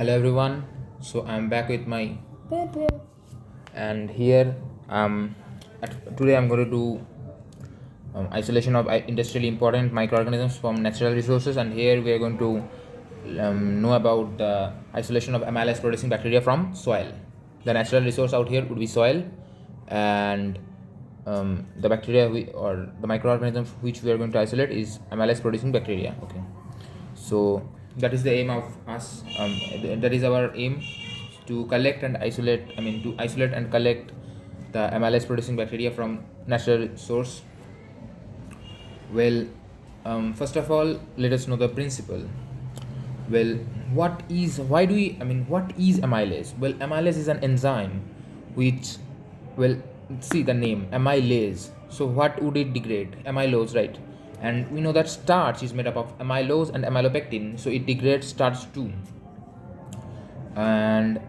Hello everyone. So I'm back with my and here today I'm going to do isolation of industrially important microorganisms from natural resources, and here we are going to know about the isolation of amylase producing bacteria from soil. The natural resource out here would be soil, and the bacteria or the microorganisms which we are going to isolate is amylase producing bacteria. Okay, so that is the aim of us. That is our aim, to collect and isolate. To isolate and collect the amylase producing bacteria from natural source. Well, first of all, let us know the principle. Well, what is amylase? Well, amylase is an enzyme which, well, see the name amylase. So what would it degrade? Amylose, right? And we know that starch is made up of amylose and amylopectin, so it degrades starch too. And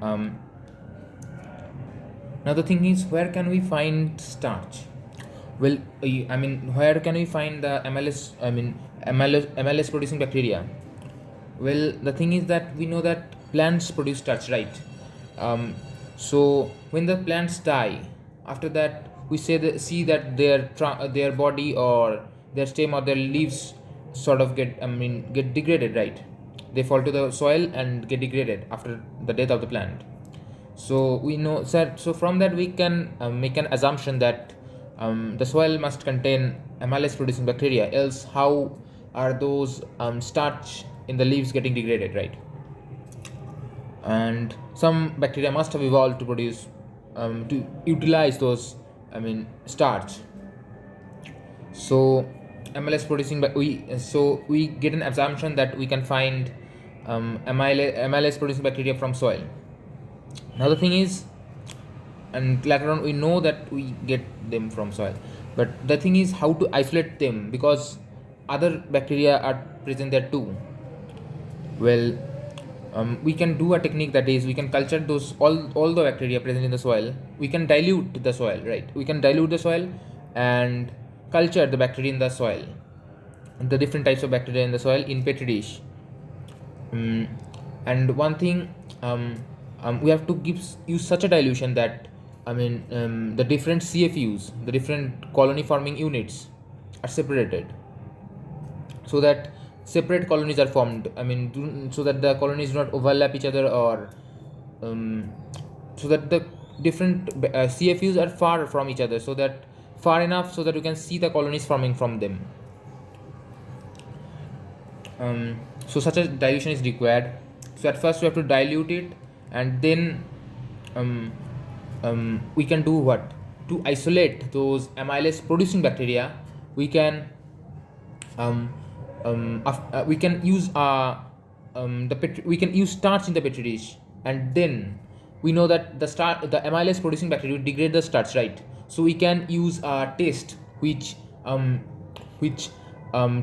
now the thing is, where can we find starch? Well, where can we find the MLS producing bacteria? Well, the thing is that we know that plants produce starch, right? So when the plants die, after that we see that their body or their stem or their leaves sort of get degraded, right? They fall to the soil and get degraded after the death of the plant. So we know that, so from that we can make an assumption that the soil must contain amylase producing bacteria, else how are those starch in the leaves getting degraded, right? And some bacteria must have evolved to produce to utilize those starch. So amylase producing, but we get an assumption that we can find amylase producing bacteria from soil. Now the thing is, and later on we know that we get them from soil, but the thing is how to isolate them, because other bacteria are present there too. Well, we can do a technique, that is we can culture those all the bacteria present in the soil. We can dilute the soil, right? We can dilute the soil and culture the bacteria in the soil, the different types of bacteria in the soil in petri dish. um, and one thing, we have to use such a dilution that the different CFUs, the different colony forming units, are separated, so that separate colonies are formed. So that the colonies do not overlap each other, or so that the different CFUs are far from each other, so that far enough so that you can see the colonies forming from them. So such a dilution is required. So at first we have to dilute it, and then um, we can do what, to isolate those amylase producing bacteria. We can we can use we can use starch in the petri dish, and then we know that the amylase producing bacteria will degrade the starch, right? So we can use a test which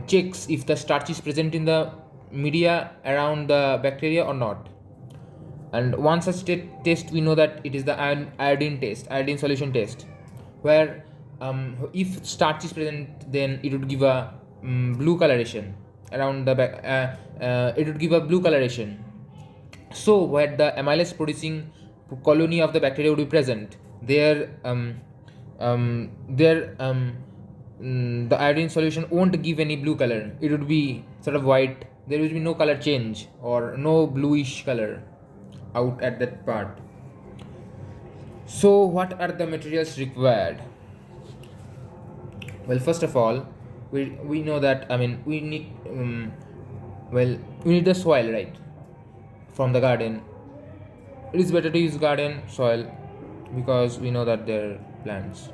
checks if the starch is present in the media around the bacteria or not. And one such test, we know that it is the iodine solution test, where if starch is present, then it would give a blue coloration around the back. It would give a blue coloration. So where the amylase producing colony of the bacteria would be present, the iodine solution won't give any blue color. It would be sort of white. There will be no color change or no bluish color out at that part. So what are the materials required? Well, first of all, we know that we need we need the soil, right, from the garden. It is better to use garden soil because we know that they're plants.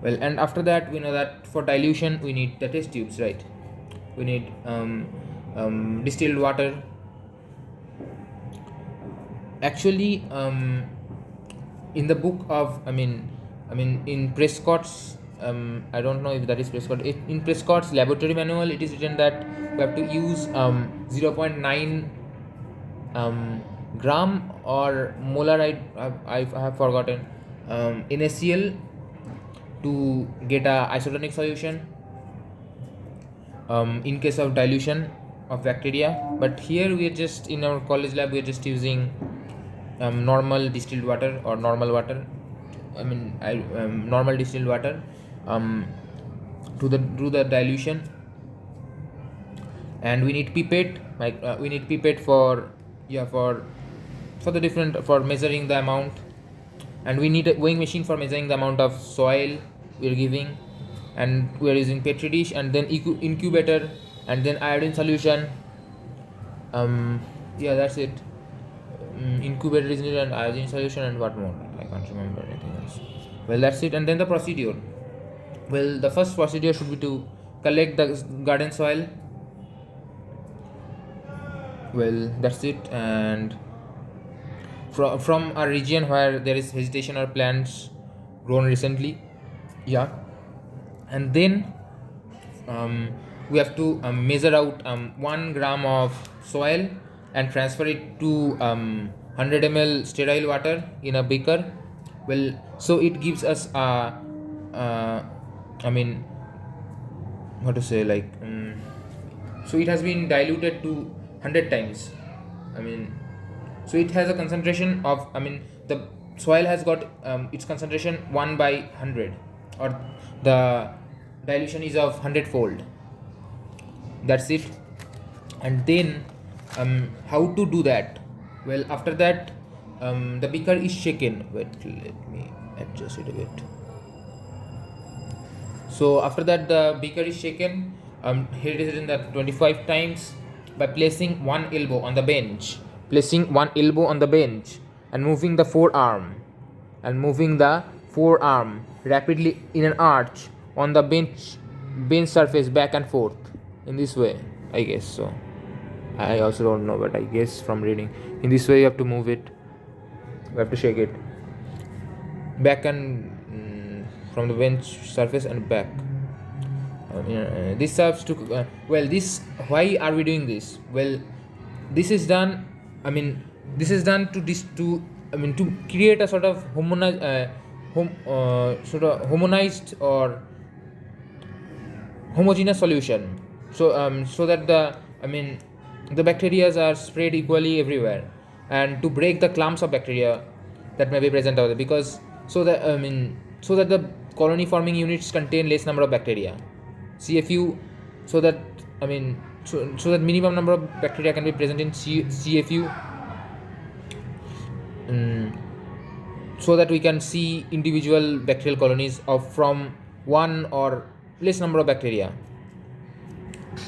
Well, and after that we know that for dilution we need the test tubes, right? We need distilled water. Actually, in the book of in Prescott's, I don't know if that is Prescott. In Prescott's laboratory manual, it is written that we have to use 0.9 gram or molar. I have forgotten, NaCl to get a isotonic solution in case of dilution. of bacteria, but here we are just in our college lab we are just using normal distilled water or normal water. Normal distilled water um, to the dilution, and we need pipette, like we need pipette for, yeah, for the different, for measuring the amount, and we need a weighing machine for measuring the amount of soil we are giving, and we are using petri dish, and then incubator, and then iodine solution. Yeah, that's it. Incubator is needed, and iodine solution, and what more, I can't remember anything else. Well, that's it. And then the procedure, well, the first procedure should be to collect the garden soil. Well, that's it. And from a region where there is vegetation or plants grown recently, yeah. And then we have to measure out 1 gram of soil and transfer it to 100 ml sterile water in a beaker. Well, so it gives us a I mean, what to say, like so it has been diluted to 100 times. I mean, so it has a concentration of, the soil has got its concentration 1 by 100, or the dilution is of 100 fold. That's it. And then how to do that? Well, after that, the beaker is shaken. Wait, let me adjust it a bit. So after that, the beaker is shaken. Here it is written that 25 times by placing one elbow on the bench, and moving the forearm rapidly in an arch on the bench surface back and forth in this way, I guess so. I also don't know, but I guess from reading, in this way you have to move it, you have to shake it back and from the bench surface and back. This serves to this, why are we doing this? Well, this is done, to create a sort of homogenized or homogeneous solution, so that the bacteria are spread equally everywhere, and to break the clumps of bacteria that may be present over there, because so that the colony forming units contain less number of bacteria, CFU, so that so that minimum number of bacteria can be present in CFU, so that we can see individual bacterial colonies of from one or less number of bacteria,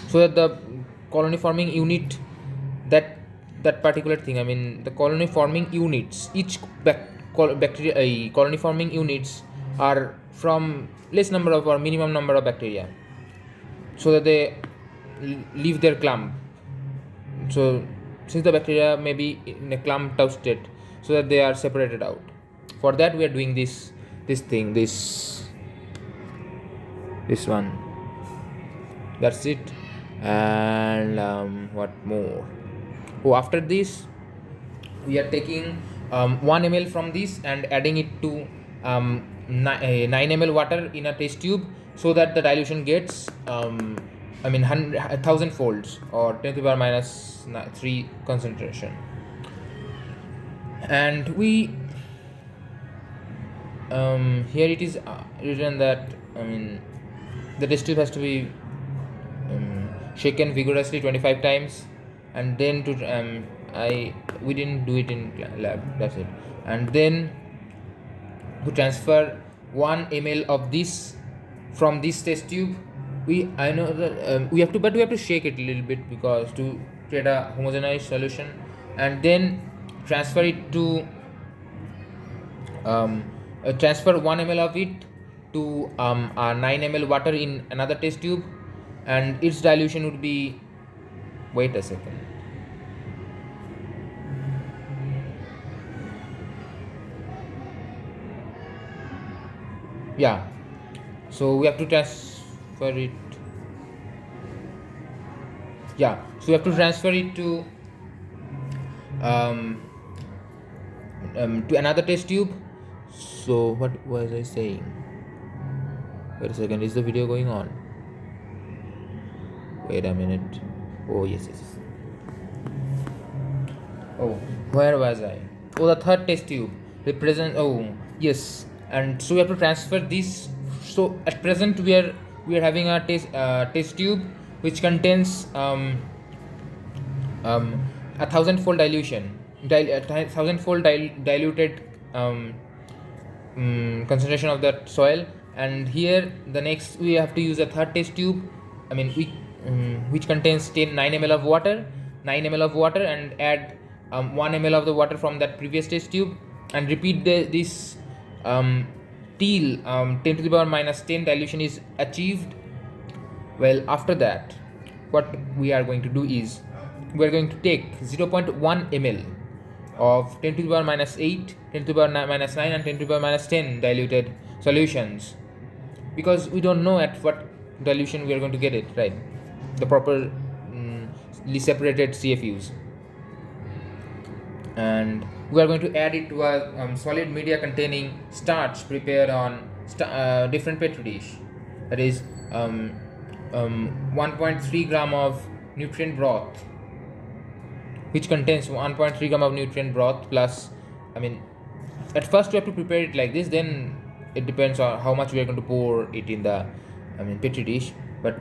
so that the colony forming unit, that particular thing, the colony forming units, each bacteria colony forming units are from less number of or minimum number of bacteria, so that they leave their clump. So since the bacteria may be in a clumped out state, so that they are separated out. For that we are doing this one. That's it. And what more? After this, we are taking 1 ml from this and adding it to 9 ml water in a test tube, so that the dilution gets 1,000 folds, or 10 to the power minus 3 concentration. And we here it is written that the test tube has to be shaken vigorously 25 times, and then we didn't do it in lab, that's it. And then to transfer 1 ml of this from this test tube, I know that we have to shake it a little bit, because to create a homogenized solution, and then transfer it to transfer 1 ml of it to a 9 ml water in another test tube, and its dilution would be, wait a second, yeah, so we have to transfer it, to another test tube. So what was I saying? Wait a second, is the video going on? Wait a minute. Oh yes, yes, yes. Oh, where was I? Oh, the third test tube represent. Oh, yes, and so we have to transfer this. So at present we are having a test tube which contains um, a thousand-fold dilution, thousand-fold diluted concentration of that soil. And here the next we have to use a third test tube. I mean, which contains 9 ml of water, 9 ml of water, and add 1 ml of the water from that previous test tube, and repeat this till 10 to the power minus 10 dilution is achieved. Well, after that, what we are going to do is we are going to take 0.1 ml of 10 to the power minus 8, 10 to the power minus 9, and 10 to the power minus 10 diluted solutions, because we don't know at what dilution we are going to get it, right? The proper separated CFUs. And we are going to add it to a solid media containing starch prepared on different petri dish. That is 1.3 gram of nutrient broth, which contains 1.3 gram of nutrient broth plus. I mean, at first we have to prepare it like this. Then it depends on how much we are going to pour it in the petri dish. But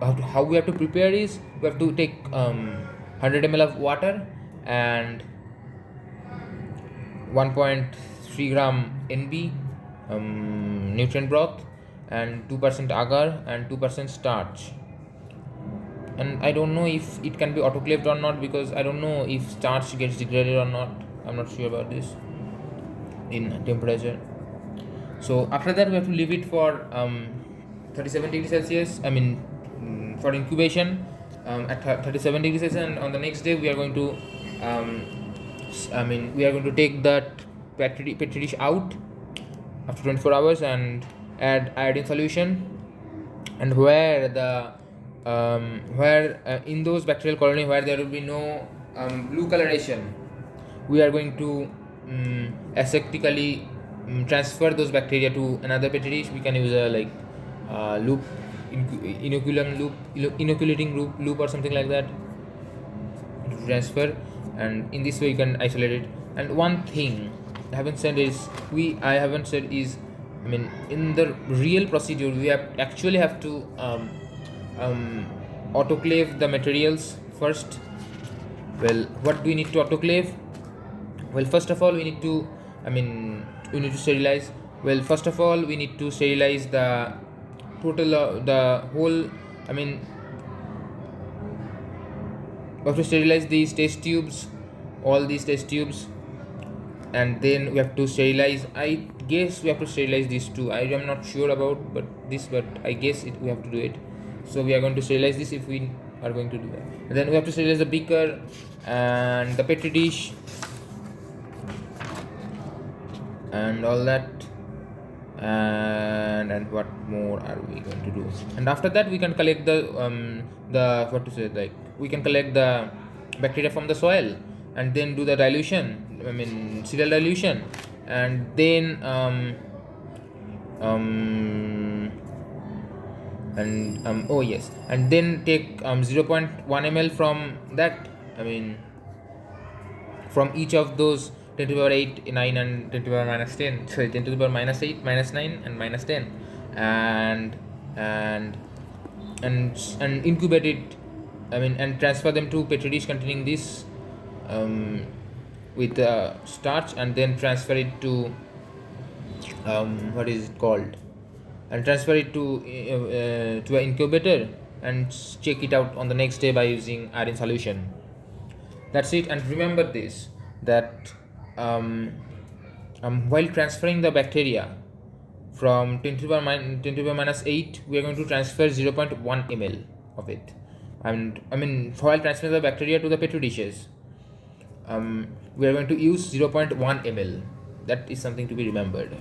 how we have to prepare is we have to take 100 ml of water and 1.3 gram NB nutrient broth and 2% agar and 2% starch. And I don't know if it can be autoclaved or not, because I don't know if starch gets degraded or not. I'm not sure about this in temperature. So after that we have to leave it for 37 degrees Celsius. I mean, for incubation at 37 degrees Celsius. And on the next day we are going to we are going to take that petri dish out after 24 hours and add iodine solution. And where the in those bacterial colony where there will be no blue coloration, we are going to aseptically transfer those bacteria to another petri dish. We can use a loop, inoculum loop, inoculating loop or something like that to transfer. And in this way you can isolate it. And one thing I haven't said is in the real procedure we actually have to autoclave the materials first. Well, what do we need to autoclave? Well, first of all we need to sterilize. Well, first of all we need to sterilize the total the whole. We have to sterilize these test tubes, all these test tubes, and then we have to sterilize. I guess we have to sterilize these two. I am not sure about but I guess we have to do it. So we are going to sterilize this if we are going to do that. And then we have to sterilize the beaker and the petri dish and all that. And what more are we going to do? And after that we can collect we can collect the bacteria from the soil and then do the dilution, serial dilution. And then oh yes, and then take 0.1 ml from that, from each of those 10 to the power 8, 9, and 10 to the power minus 10. Sorry, 10 to the power minus 8, minus 9, and minus 10, and incubate it. And transfer them to petri dish containing this with starch, and then transfer it to what is it called? And transfer it to an incubator and check it out on the next day by using iodine solution. That's it. And remember this, that while transferring the bacteria from 10 to the power minus 8, we are going to transfer 0.1 ml of it. And while transferring the bacteria to the petri dishes, we are going to use 0.1 ml. That is something to be remembered.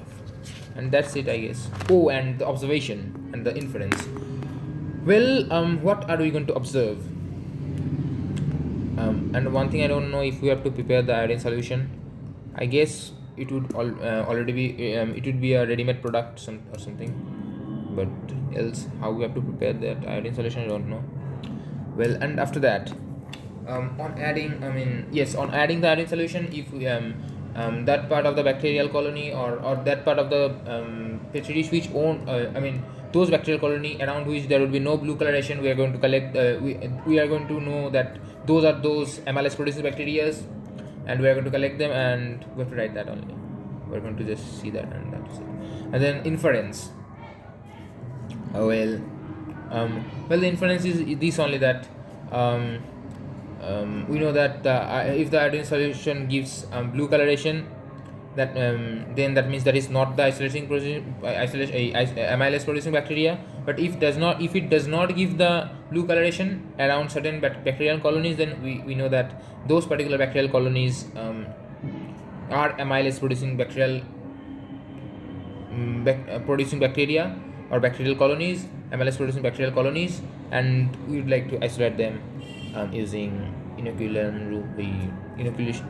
And that's it, I guess. Oh, and the observation and the inference. Well, what are we going to observe? And one thing I don't know, if we have to prepare the iodine solution, I guess it would already be it would be a ready-made product or something. But else, how we have to prepare that iodine solution, I don't know. Well, and after that, on adding, yes, on adding the iodine solution, if we, that part of the bacterial colony, or that part of the petri dish which those bacterial colony around which there will be no blue coloration, we are going to collect, we are going to know that those are those amylase producing bacteria, and we are going to collect them, and we have to write that only. We're going to just see that, and that's it. And then inference. Well, the inference is this only, that we know that if the iodine solution gives blue coloration, that then that means that is not the amylase producing bacteria. But if it does not give the blue coloration around certain bacterial colonies, then we know that those particular bacterial colonies are amylase producing producing bacteria, or bacterial colonies, amylase producing bacterial colonies, and we would like to isolate them using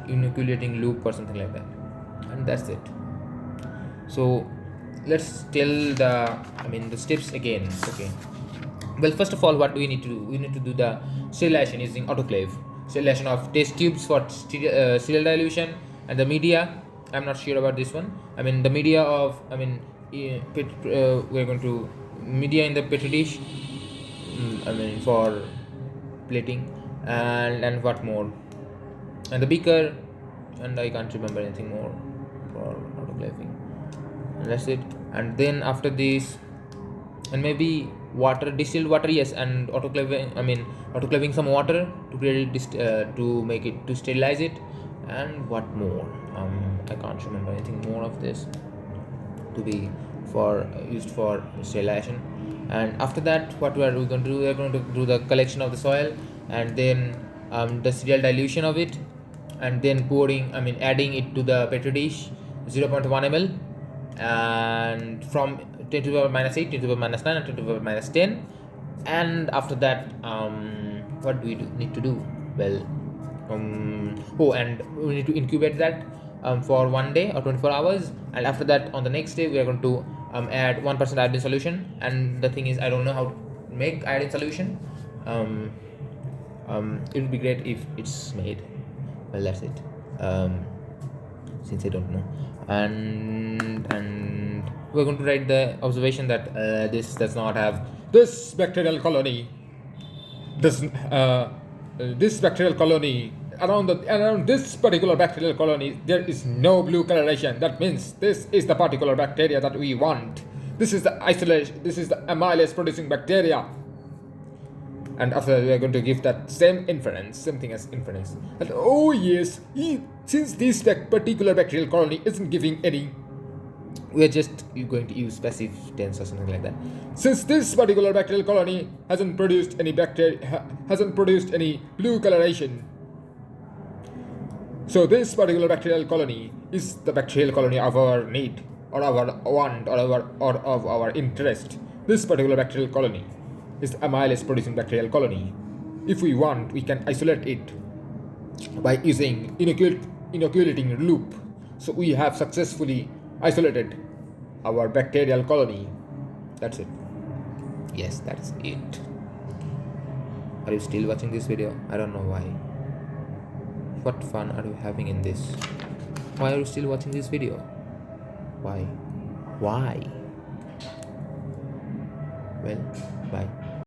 inoculating loop or something like that, and that's it. So let's tell the steps again. Okay. Well, first of all, what do we need to do? We need to do the sterilization using autoclave. Sterilization of test tubes for serial dilution, and the media. I'm not sure about this one. The media of we're going to media in the petri dish. For plating, and what more? And the beaker, and I can't remember anything more for autoclaving. And that's it. And then after this, and maybe water, distilled water, yes, and autoclaving some water to create it, to make it, to sterilize it. And what more? I can't remember anything more of this to be used for sterilization. And after that, what we are going to do? We are going to do the collection of the soil, and then the serial dilution of it, and then adding it to the petri dish, 0.1 ml, and from 10 to the power minus 8, 10 to the power minus 9, and 10 to the power minus 10. And after that, what do we need to do? Well, and we need to incubate that for 1 day or 24 hours, and after that, on the next day, we are going to add 1% iodine solution. And the thing is, I don't know how to make iodine solution. It would be great if it's made. Well, that's it. Since I don't know, and we're going to write the observation that this does not have this bacterial colony. This bacterial colony, around this particular bacterial colony, there is no blue coloration. That means this is the particular bacteria that we want. This is the isolation. This is the amylase producing bacteria. And after that, we are going to give that same thing as inference. And oh yes, since this particular bacterial colony isn't giving any, we're just going to use passive tense or something like that. Since this particular bacterial colony hasn't produced any blue coloration, so this particular bacterial colony is the bacterial colony of our need, or our want, or of our interest. This particular bacterial colony is the amylase producing bacterial colony. If we want, we can isolate it by using inoculating loop. So we have successfully isolated our bacterial colony. That's it. Yes, that's it. Are you still watching this video? I don't know why. What fun are you having in this? Why are you still watching this video? Why? Well,